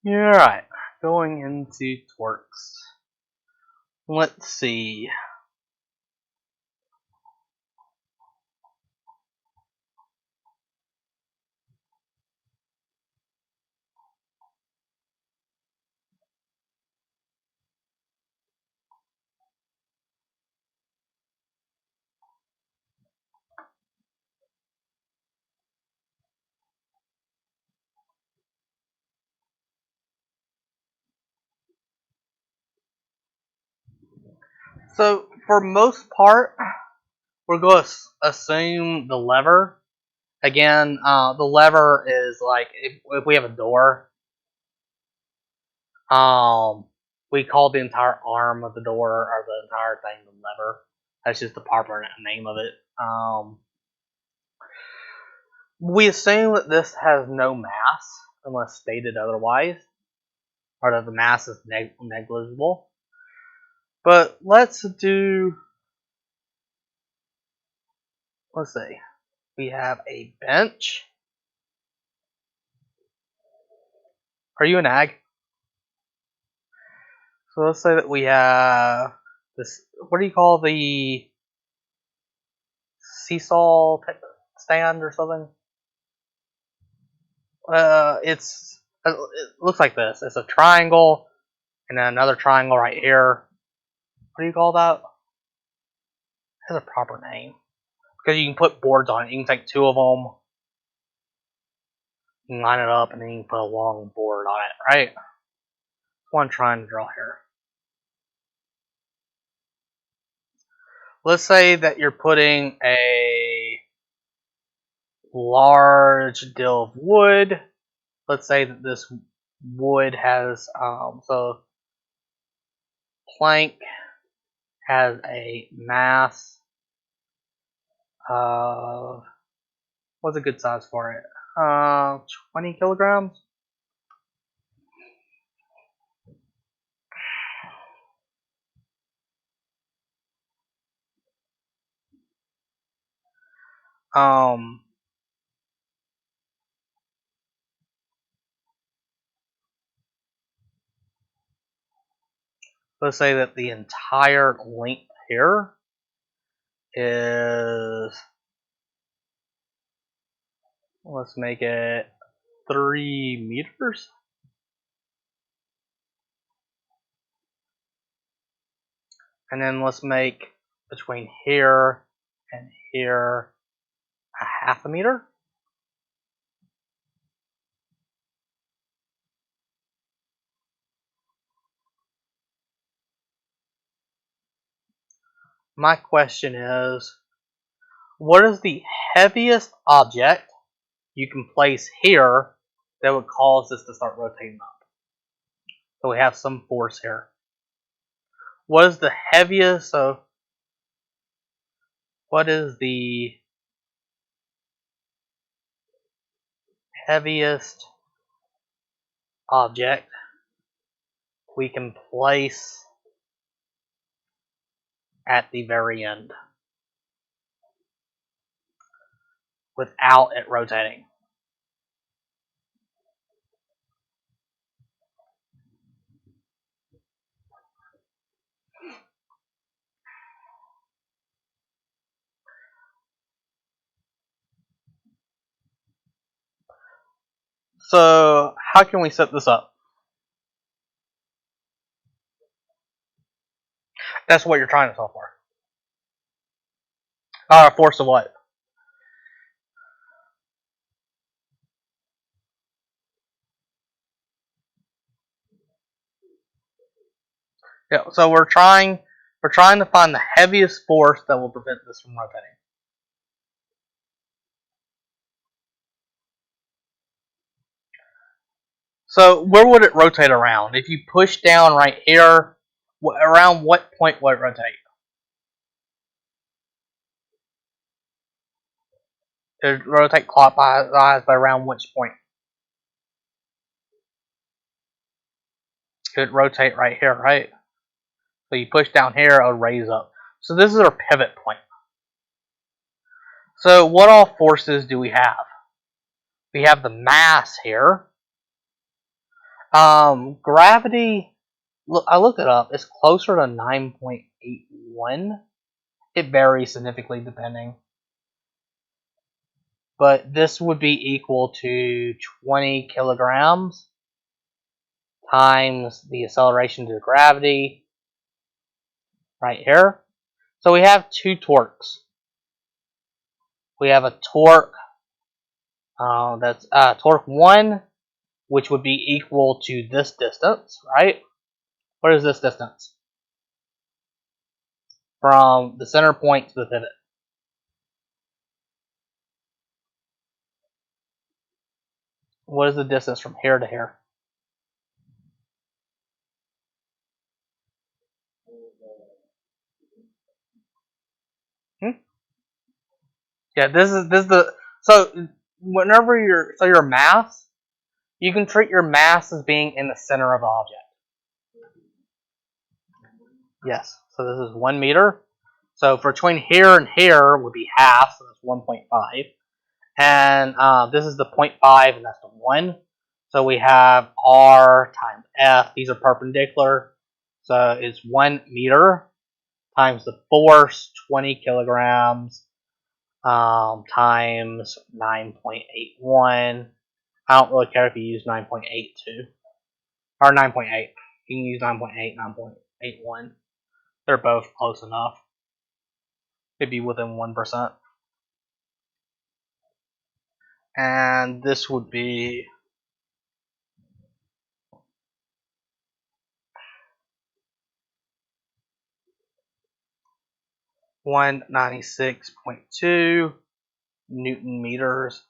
Alright, going into Torx. Let's see. So, for most part, we're going to assume the lever. Again, the lever is like if we have a door, we call the entire arm of the door or the entire thing the lever. That's just the proper name of it. We assume that this has no mass unless stated otherwise, or that the mass is negligible. But let's see. We have a bench. Are you an ag? So let's say that we have this. What do you call the seesaw stand or something? It looks like this. It's a triangle, and then another triangle right here. What do you call that? It has a proper name because you can put boards on it. You can take two of them, you can line it up, and then you can put a long board on it. Right? That's what I'm trying to draw here. Let's say that you're putting a large deal of wood. Let's say that this wood has so plank has a mass of, what's a good size for it? 20 kilograms. Let's say that the entire length here is, let's make it 3 meters. And then let's make between here and here a half a meter. My question is, what is the heaviest object you can place here that would cause this to start rotating up? So we have some force here. What is the heaviest? So what is the heaviest object we can place at the very end without it rotating? So how can we set this up? That's what you're trying to solve for. Force of what? Yeah, so we're trying to find the heaviest force that will prevent this from rotating. So where would it rotate around? If you push down right here, around what point would it rotate? It would rotate clockwise by around which point? It would rotate right here, right? So you push down here, it'll raise up. So this is our pivot point. So what all forces do we have? We have the mass here, Gravity, look, I looked it up. It's closer to 9.81. It varies significantly depending. But this would be equal to 20 kilograms times the acceleration due to gravity right here. So we have two torques. We have a torque that's torque 1, which would be equal to this distance, right? What is this distance? From the center point to the pivot. What is the distance from here to here? Yeah, this is the so whenever your mass, you can treat your mass as being in the center of the object. Yes. So this is 1 meter. So between here and here would be half, so that's 1.5. And this is the 0.5, and that's the 1. So we have R times F. These are perpendicular. So it's 1 meter times the force, 20 kilograms, times 9.81. I don't really care if you use 9.82 or 9.8. You can use 9.8, 9.81. They're both close enough. It'd be within 1%. And this would be 196.2 Newton meters,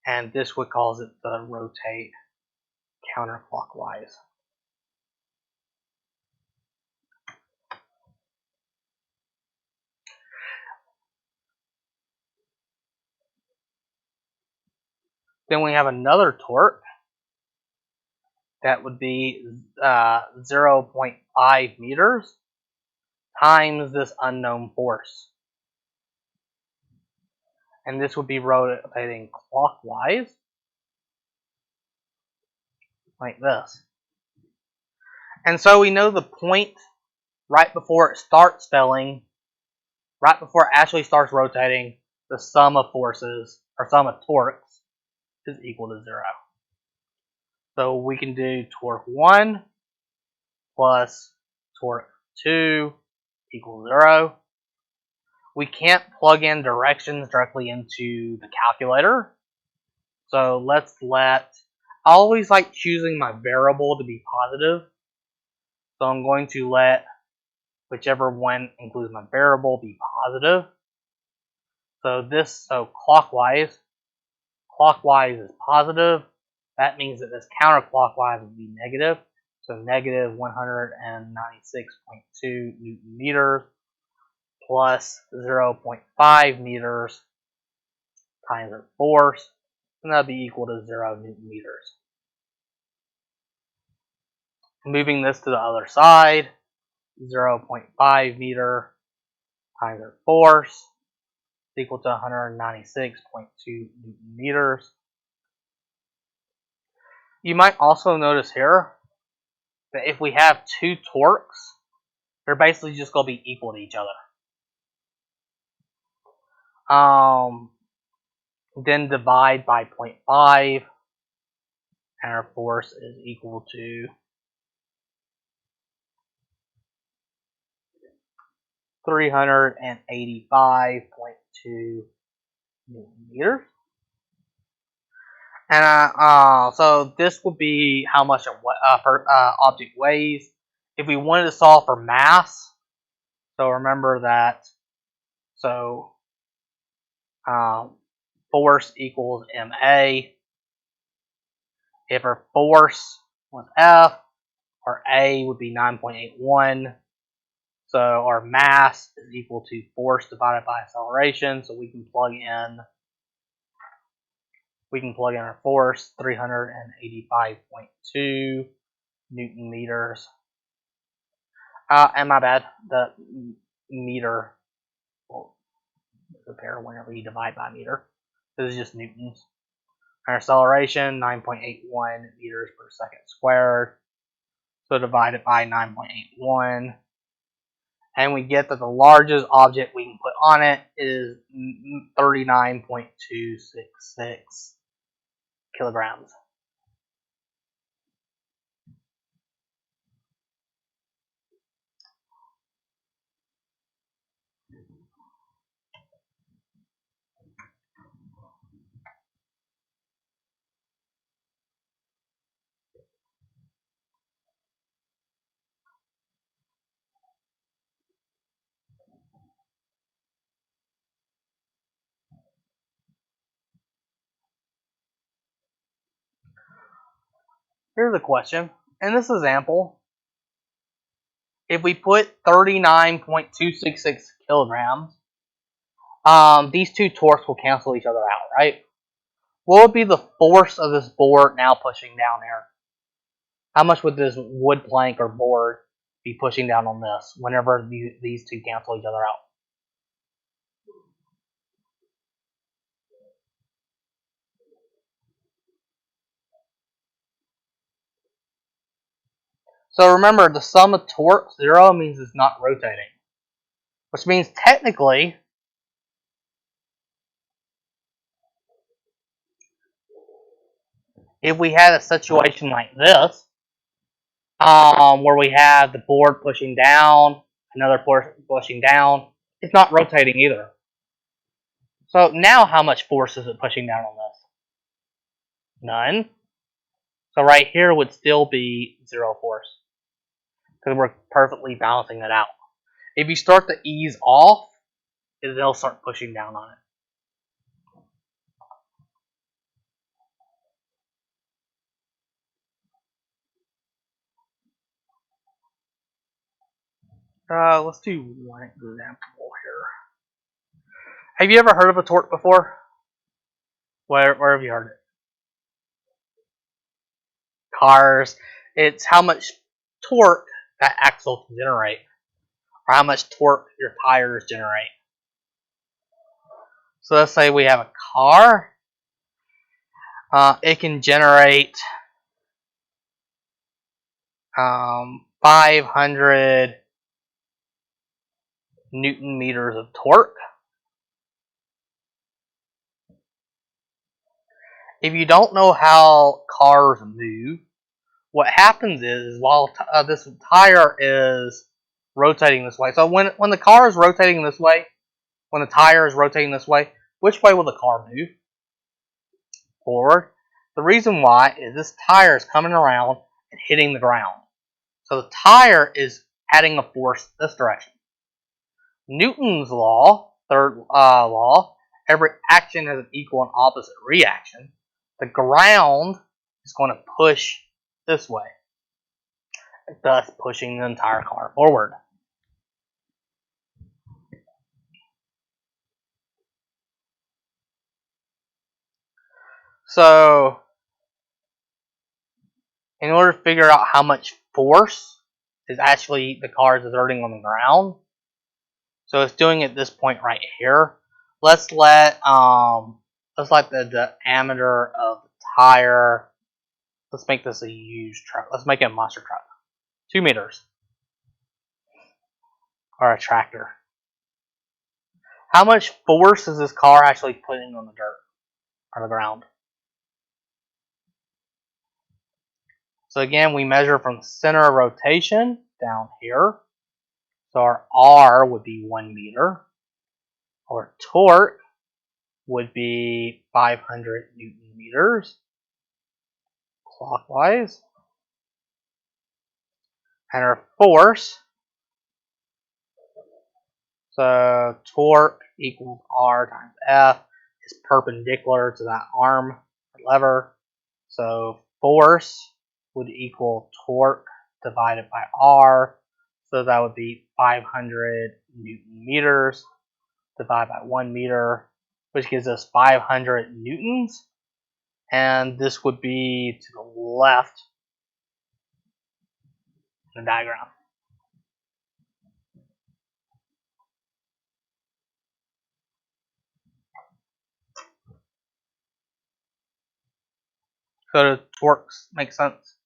and this would cause it to rotate counterclockwise. Then we have another torque that would be 0.5 meters times this unknown force. And this would be rotating clockwise, like this. And so we know the point right before it starts spelling, right before it actually starts rotating, the sum of forces, or sum of torques, is equal to 0. So we can do torque 1 plus torque 2 equals 0. We can't plug in directions directly into the calculator. So I always like choosing my variable to be positive. So I'm going to let whichever one includes my variable be positive. So clockwise is positive. That means that this counterclockwise would be negative. So negative 196.2 Newton meters plus 0.5 meters times the force, and that would be equal to 0 Newton meters. Moving this to the other side, 0.5 meter times the force is equal to 196.2 Newton meters. You might also notice here that if we have two torques, they're basically just going to be equal to each other. Then divide by 0.5, and our force is equal to 385.2 Newton meters. And so this would be how much an object weighs. If we wanted to solve for mass, so remember that, so force equals ma. If our force was F, our A would be 9.81. So our mass is equal to force divided by acceleration. So we can plug in our force, 385.2 Newton meters. And my bad, the meter will disappear whenever you divide by meter. This is just newtons. Our acceleration, 9.81 meters per second squared. So divide it by 9.81. And we get that the largest object we can put on it is 39.266 kilograms. Here's a question. In this example, if we put 39.266 kilograms, these two torques will cancel each other out, right? What would be the force of this board now pushing down here? How much would this wood plank or board be pushing down on this whenever these two cancel each other out? So remember, the sum of torque, 0, means it's not rotating. Which means technically, if we had a situation like this, where we have the board pushing down, another board pushing down, it's not rotating either. So now how much force is it pushing down on this? None. So right here would still be 0 force, because we're perfectly balancing it out. If you start to ease off, they'll start pushing down on it. Let's do one example here. Have you ever heard of a torque before? Where have you heard it? Cars. It's how much torque that axle can generate, or how much torque your tires generate. So let's say we have a car. It can generate 500 Newton meters of torque. If you don't know how cars move, what happens is while this tire is rotating this way, so when the car is rotating this way, when the tire is rotating this way, which way will the car move? Forward. The reason why is this tire is coming around and hitting the ground. So the tire is adding a force this direction. Newton's law, third law, every action has an equal and opposite reaction. The ground is going to push this way, thus pushing the entire car forward. So, in order to figure out how much force is actually the car is exerting on the ground, so it's doing it at this point right here. Let's let the diameter of the tire. Let's make this a huge truck. Let's make it a monster truck. 2 meters. Or a tractor. How much force is this car actually putting on the dirt or the ground? So again, we measure from the center of rotation down here. So our R would be 1 meter. Our torque would be 500 Newton meters clockwise. And our force, so torque equals R times F, is perpendicular to that arm or lever. So force would equal torque divided by R. So that would be 500 Newton meters divided by 1 meter, which gives us 500 newtons. And this would be to the left in the diagram. So the torques make sense.